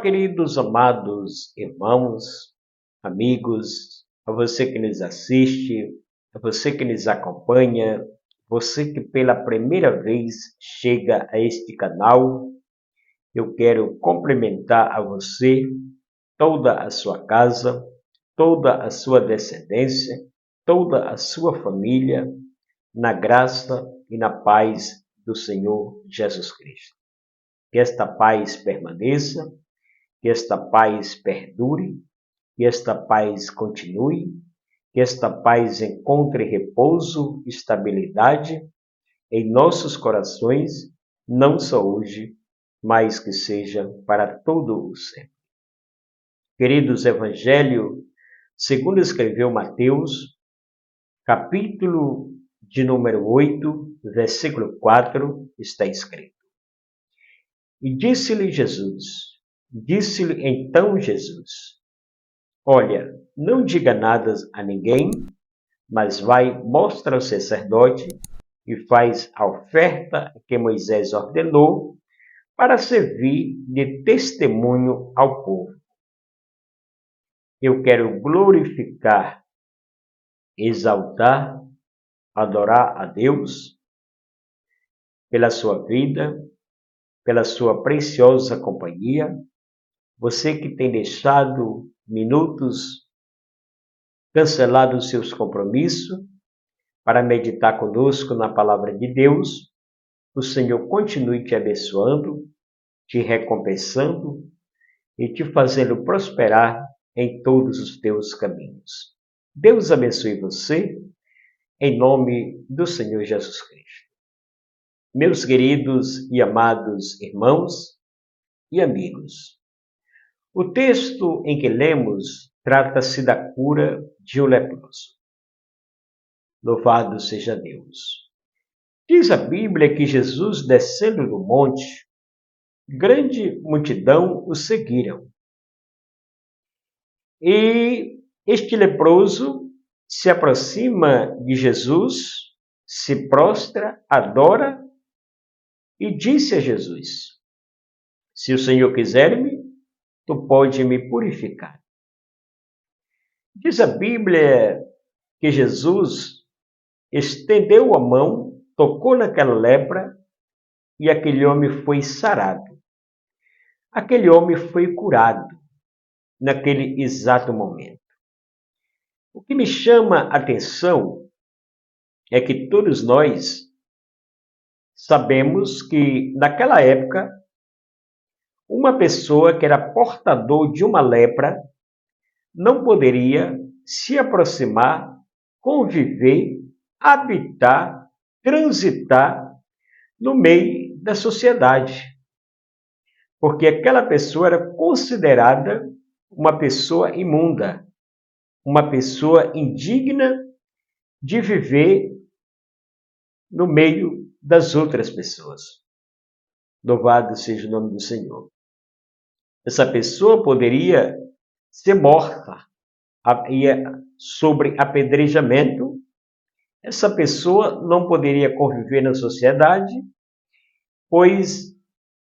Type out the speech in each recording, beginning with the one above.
queridos, amados irmãos, amigos, a você que nos assiste, a você que nos acompanha, você que pela primeira vez chega a este canal, eu quero cumprimentar a você, toda a sua casa, toda a sua descendência, toda a sua família, na graça e na paz do Senhor Jesus Cristo. Que esta paz permaneça, que esta paz perdure, que esta paz continue, que esta paz encontre repouso, estabilidade em nossos corações, não só hoje, mas que seja para todo o sempre. Queridos, Evangelho, segundo escreveu Mateus, capítulo de número 8, versículo 4, está escrito. E disse-lhe então Jesus, olha, não diga nada a ninguém, mas vai, mostra ao sacerdote e faz a oferta que Moisés ordenou para servir de testemunho ao povo. Eu quero glorificar, exaltar, adorar a Deus pela sua vida, pela sua preciosa companhia. Você que tem deixado minutos, cancelado os seus compromissos para meditar conosco na palavra de Deus, o Senhor continue te abençoando, te recompensando e te fazendo prosperar em todos os teus caminhos. Deus abençoe você, em nome do Senhor Jesus Cristo. Meus queridos e amados irmãos e amigos, o texto em que lemos trata-se da cura de um leproso. Louvado seja Deus. Diz a Bíblia que Jesus, descendo do monte, grande multidão o seguiram. E este leproso se aproxima de Jesus, se prostra, adora e disse a Jesus, se o Senhor quiser-me, tu pode me purificar. Diz a Bíblia que Jesus estendeu a mão, tocou naquela lepra e aquele homem foi sarado. Aquele homem foi curado naquele exato momento. O que me chama a atenção é que todos nós sabemos que naquela época uma pessoa que era portador de uma lepra não poderia se aproximar, conviver, habitar, transitar no meio da sociedade. Porque aquela pessoa era considerada uma pessoa imunda, uma pessoa indigna de viver no meio das outras pessoas. Louvado seja o nome do Senhor. Essa pessoa poderia ser morta, sobre apedrejamento. Essa pessoa não poderia conviver na sociedade, pois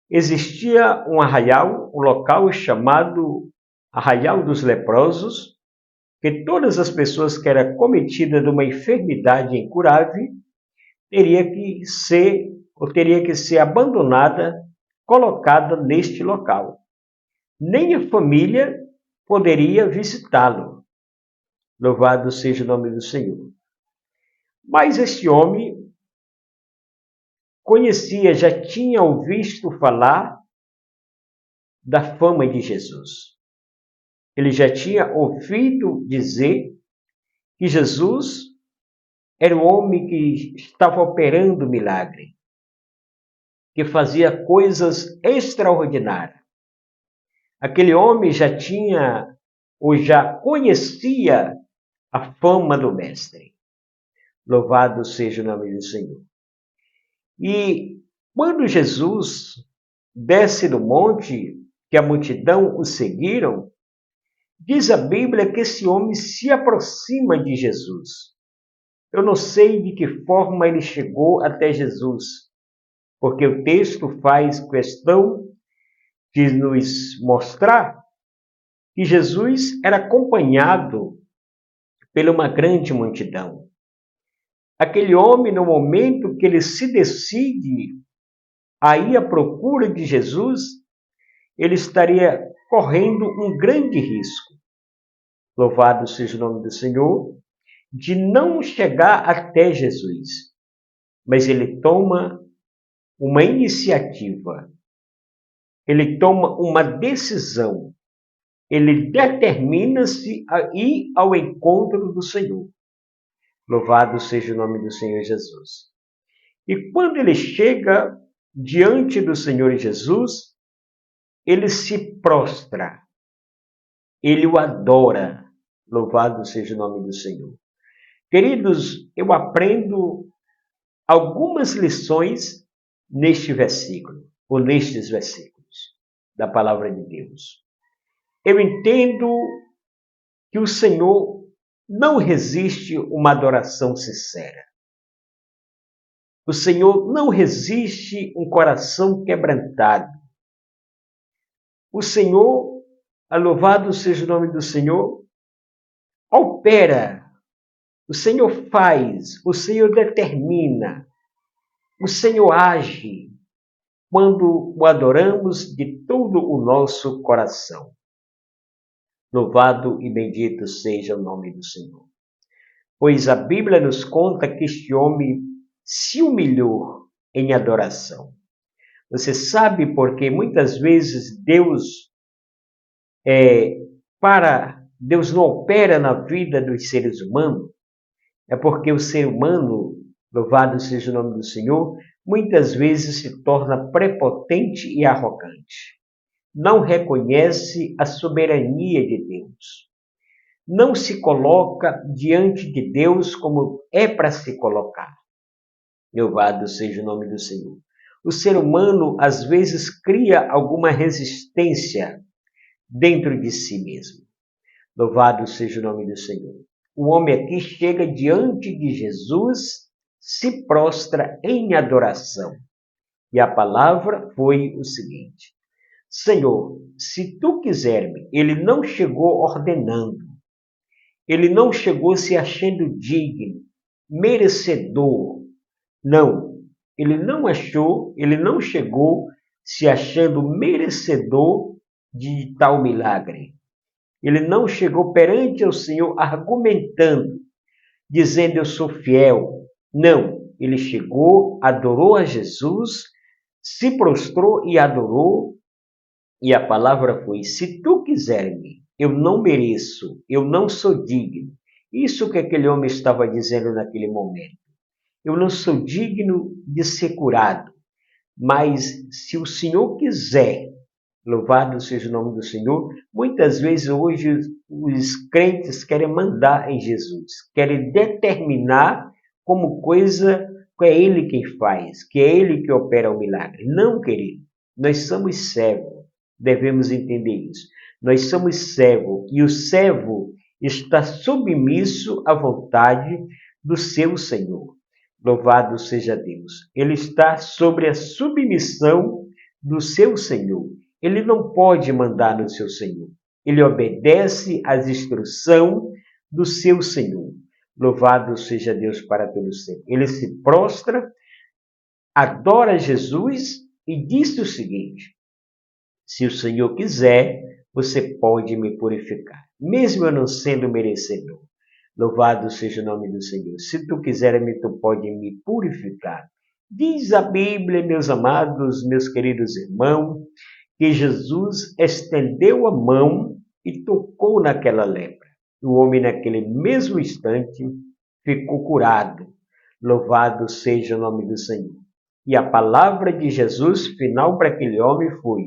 existia um arraial, um local chamado Arraial dos Leprosos, que todas as pessoas que eram cometidas de uma enfermidade incurável teria que ser abandonada, colocada neste local. Nem a família poderia visitá-lo. Louvado seja o nome do Senhor. Mas este homem conhecia, já tinha ouvido falar da fama de Jesus. Ele já tinha ouvido dizer que Jesus era o homem que estava operando milagre, que fazia coisas extraordinárias. Aquele homem já tinha ou já conhecia a fama do Mestre. Louvado seja o nome do Senhor. E quando Jesus desce do monte, que a multidão o seguiram, diz a Bíblia que esse homem se aproxima de Jesus. Eu não sei de que forma ele chegou até Jesus, porque o texto faz questão de nos mostrar que Jesus era acompanhado por uma grande multidão. Aquele homem, no momento que ele se decide a ir à procura de Jesus, ele estaria correndo um grande risco. Louvado seja o nome do Senhor, de não chegar até Jesus. Mas ele toma uma iniciativa, ele toma uma decisão, ele determina-se a ir ao encontro do Senhor. Louvado seja o nome do Senhor Jesus. E quando ele chega diante do Senhor Jesus, ele se prostra, ele o adora. Louvado seja o nome do Senhor. Queridos, eu aprendo algumas lições neste versículo, ou nestes versículos da palavra de Deus. Eu entendo que o Senhor não resiste uma adoração sincera. O Senhor não resiste um coração quebrantado. O Senhor, louvado seja o nome do Senhor, opera. O Senhor faz, o Senhor determina, o Senhor age quando o adoramos de todo o nosso coração. Louvado e bendito seja o nome do Senhor. Pois a Bíblia nos conta que este homem se humilhou em adoração. Você sabe porque muitas vezes Deus não opera na vida dos seres humanos? É porque o ser humano, louvado seja o nome do Senhor, muitas vezes se torna prepotente e arrogante. Não reconhece a soberania de Deus. Não se coloca diante de Deus como é para se colocar. Louvado seja o nome do Senhor. O ser humano, às vezes, cria alguma resistência dentro de si mesmo. Louvado seja o nome do Senhor. O homem aqui chega diante de Jesus, se prostra em adoração. E a palavra foi o seguinte: Senhor, se tu quiser-me, ele não chegou ordenando, ele não chegou se achando digno, merecedor. Não, ele não chegou se achando merecedor de tal milagre. Ele não chegou perante o Senhor argumentando, dizendo eu sou fiel. Não, ele chegou, adorou a Jesus, se prostrou e adorou. E a palavra foi: se tu quiser-me, eu não mereço, eu não sou digno. Isso que aquele homem estava dizendo naquele momento. Eu não sou digno de ser curado, mas se o Senhor quiser, louvado seja o nome do Senhor. Muitas vezes hoje os crentes querem mandar em Jesus, querem determinar como coisa que é Ele quem faz, que é Ele que opera o milagre. Não, querido, nós somos servos, devemos entender isso. Nós somos servos e o servo está submisso à vontade do seu Senhor. Louvado seja Deus. Ele está sobre a submissão do seu Senhor. Ele não pode mandar no seu Senhor. Ele obedece às instruções do seu Senhor. Louvado seja Deus para todo sempre. Ele se prostra, adora Jesus e diz o seguinte: se o Senhor quiser, você pode me purificar, mesmo eu não sendo merecedor. Louvado seja o nome do Senhor. Se tu quiser, tu pode me purificar. Diz a Bíblia, meus amados, meus queridos irmãos, que Jesus estendeu a mão e tocou naquela lepra. O homem, naquele mesmo instante, ficou curado. Louvado seja o nome do Senhor. E a palavra de Jesus, final para aquele homem, foi: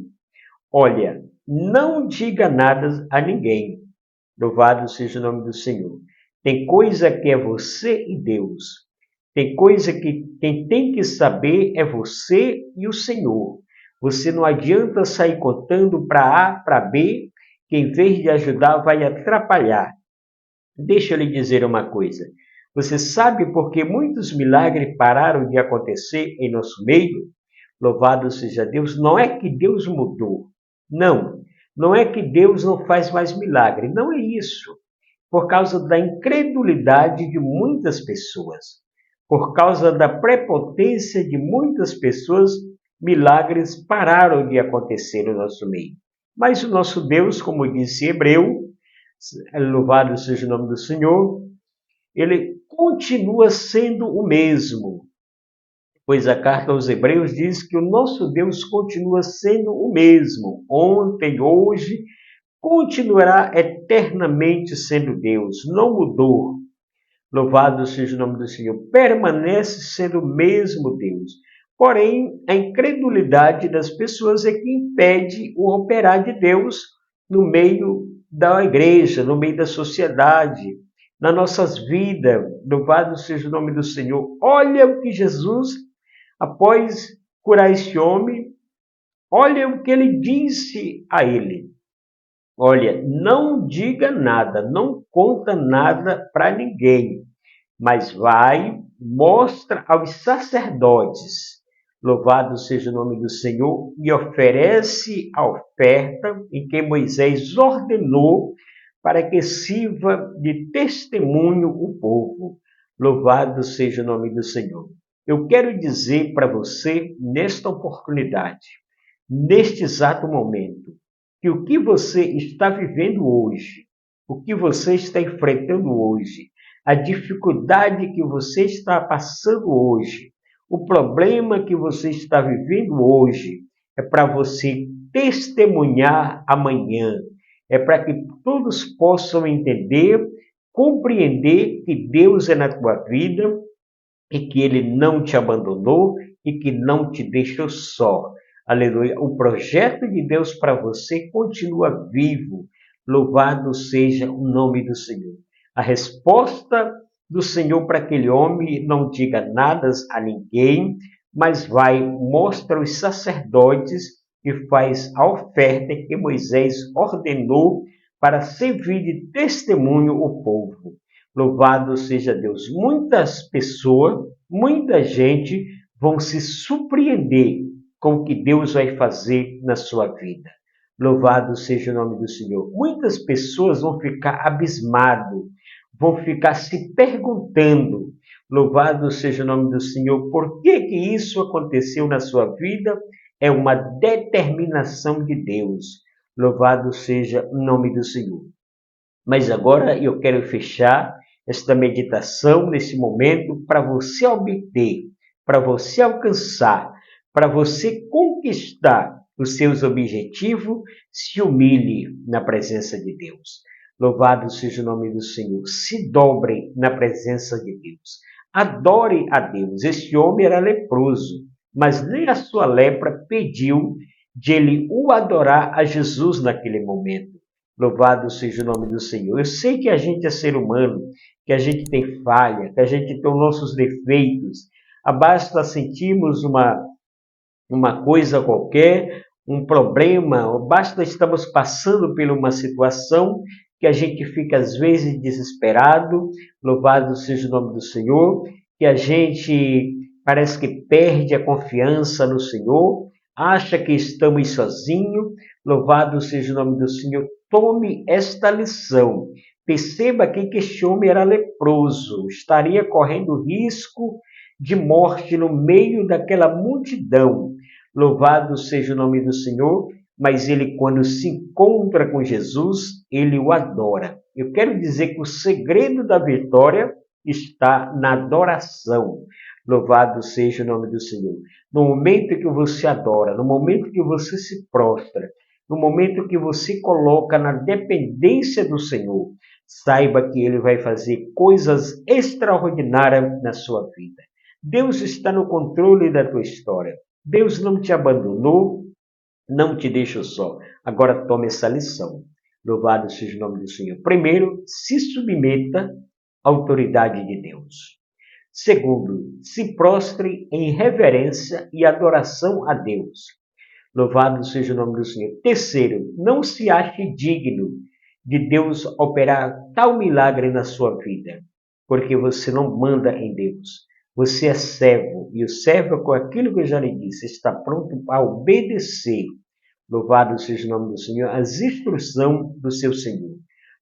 olha, não diga nada a ninguém. Louvado seja o nome do Senhor. Tem coisa que é você e Deus. Tem coisa que quem tem que saber é você e o Senhor. Você não adianta sair contando para A, para B, que em vez de ajudar vai atrapalhar. Deixa eu lhe dizer uma coisa. Você sabe por que muitos milagres pararam de acontecer em nosso meio? Louvado seja Deus. Não é que Deus mudou. Não, não é que Deus não faz mais milagre, não é isso. Por causa da incredulidade de muitas pessoas, por causa da prepotência de muitas pessoas, milagres pararam de acontecer no nosso meio. Mas o nosso Deus, como disse Hebreu, louvado seja o nome do Senhor, ele continua sendo o mesmo. Pois a carta aos Hebreus diz que o nosso Deus continua sendo o mesmo, ontem, hoje, continuará eternamente sendo Deus, não mudou. Louvado seja o nome do Senhor, permanece sendo o mesmo Deus. Porém, a incredulidade das pessoas é que impede o operar de Deus no meio da igreja, no meio da sociedade, nas nossas vidas. Louvado seja o nome do Senhor. Olha o que Jesus, após curar esse homem, olha o que ele disse a ele. Olha, não diga nada, não conta nada para ninguém, mas vai, mostra aos sacerdotes, louvado seja o nome do Senhor, e oferece a oferta em que Moisés ordenou para que sirva de testemunho o povo. Louvado seja o nome do Senhor. Eu quero dizer para você, nesta oportunidade, neste exato momento, que o que você está vivendo hoje, o que você está enfrentando hoje, a dificuldade que você está passando hoje, o problema que você está vivendo hoje, é para você testemunhar amanhã, é para que todos possam entender, compreender que Deus é na tua vida e que Ele não te abandonou e que não te deixou só. Aleluia. O projeto de Deus para você continua vivo. Louvado seja o nome do Senhor. A resposta do Senhor para aquele homem: não diga nada a ninguém, mas vai, mostra os sacerdotes e faz a oferta que Moisés ordenou para servir de testemunho o povo. Louvado seja Deus. Muitas pessoas, muita gente vão se surpreender com o que Deus vai fazer na sua vida. Louvado seja o nome do Senhor. Muitas pessoas vão ficar abismadas, vão ficar se perguntando, louvado seja o nome do Senhor, por que isso aconteceu na sua vida? É uma determinação de Deus. Louvado seja o nome do Senhor. Mas agora eu quero fechar esta meditação nesse momento para você obter, para você alcançar, para você conquistar os seus objetivos, se humilhe na presença de Deus. Louvado seja o nome do Senhor. Se dobre na presença de Deus. Adore a Deus. Este homem era leproso, mas nem a sua lepra pediu de ele o adorar a Jesus naquele momento. Louvado seja o nome do Senhor. Eu sei que a gente é ser humano, que a gente tem falha, que a gente tem os nossos defeitos. Basta sentirmos uma coisa qualquer, um problema, basta estamos passando por uma situação que a gente fica às vezes desesperado. Louvado seja o nome do Senhor, que a gente parece que perde a confiança no Senhor, acha que estamos sozinhos. Louvado seja o nome do Senhor. Tome esta lição. Perceba aqui que este homem era leproso, estaria correndo risco de morte no meio daquela multidão. Louvado seja o nome do Senhor, mas ele, quando se encontra com Jesus, ele o adora. Eu quero dizer que o segredo da vitória está na adoração. Louvado seja o nome do Senhor. No momento que você adora, no momento que você se prostra, no momento que você coloca na dependência do Senhor, saiba que Ele vai fazer coisas extraordinárias na sua vida. Deus está no controle da tua história. Deus não te abandonou, não te deixou só. Agora tome essa lição. Louvado seja o nome do Senhor. Primeiro, se submeta à autoridade de Deus. Segundo, se prostre em reverência e adoração a Deus. Louvado seja o nome do Senhor. Terceiro, não se ache digno de Deus operar tal milagre na sua vida, porque você não manda em Deus. Você é servo, e o servo, com aquilo que eu já lhe disse, está pronto a obedecer. Louvado seja o nome do Senhor, as instruções do seu Senhor.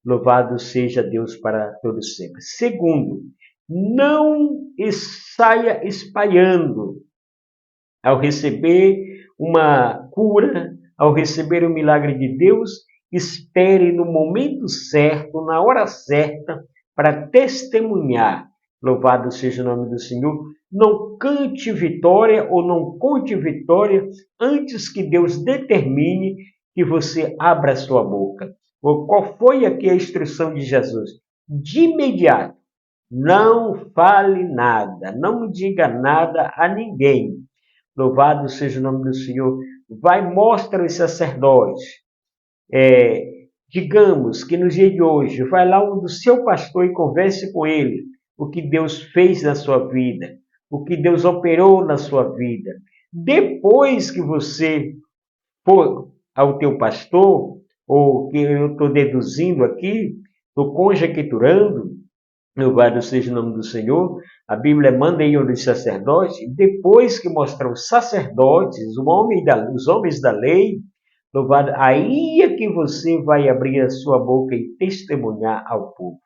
Louvado seja Deus para todo sempre. Segundo, não saia espalhando ao receber uma cura, ao receber o milagre de Deus, espere no momento certo, na hora certa, para testemunhar. Louvado seja o nome do Senhor. Não cante vitória ou não conte vitória antes que Deus determine que você abra a sua boca. Qual foi aqui a instrução de Jesus? De imediato, não fale nada, não diga nada a ninguém. Louvado seja o nome do Senhor. Vai, mostra os sacerdotes. Digamos que no dia de hoje, vai lá do seu pastor e converse com ele o que Deus fez na sua vida, o que Deus operou na sua vida. Depois que você for ao teu pastor, ou que eu estou deduzindo aqui, estou conjecturando, louvado seja o nome do Senhor, a Bíblia manda aí os sacerdotes, depois que mostrar os sacerdotes, os homens da lei, louvado, aí é que você vai abrir a sua boca e testemunhar ao povo.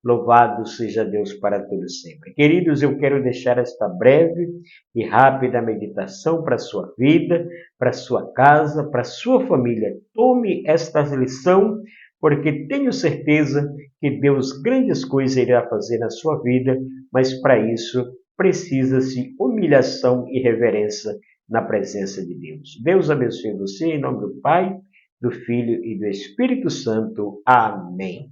Louvado seja Deus para todo sempre. Queridos, eu quero deixar esta breve e rápida meditação para a sua vida, para a sua casa, para a sua família. Tome esta lição, porque tenho certeza que Deus grandes coisas irá fazer na sua vida, mas para isso precisa-se humilhação e reverência na presença de Deus. Deus abençoe você em nome do Pai, do Filho e do Espírito Santo. Amém.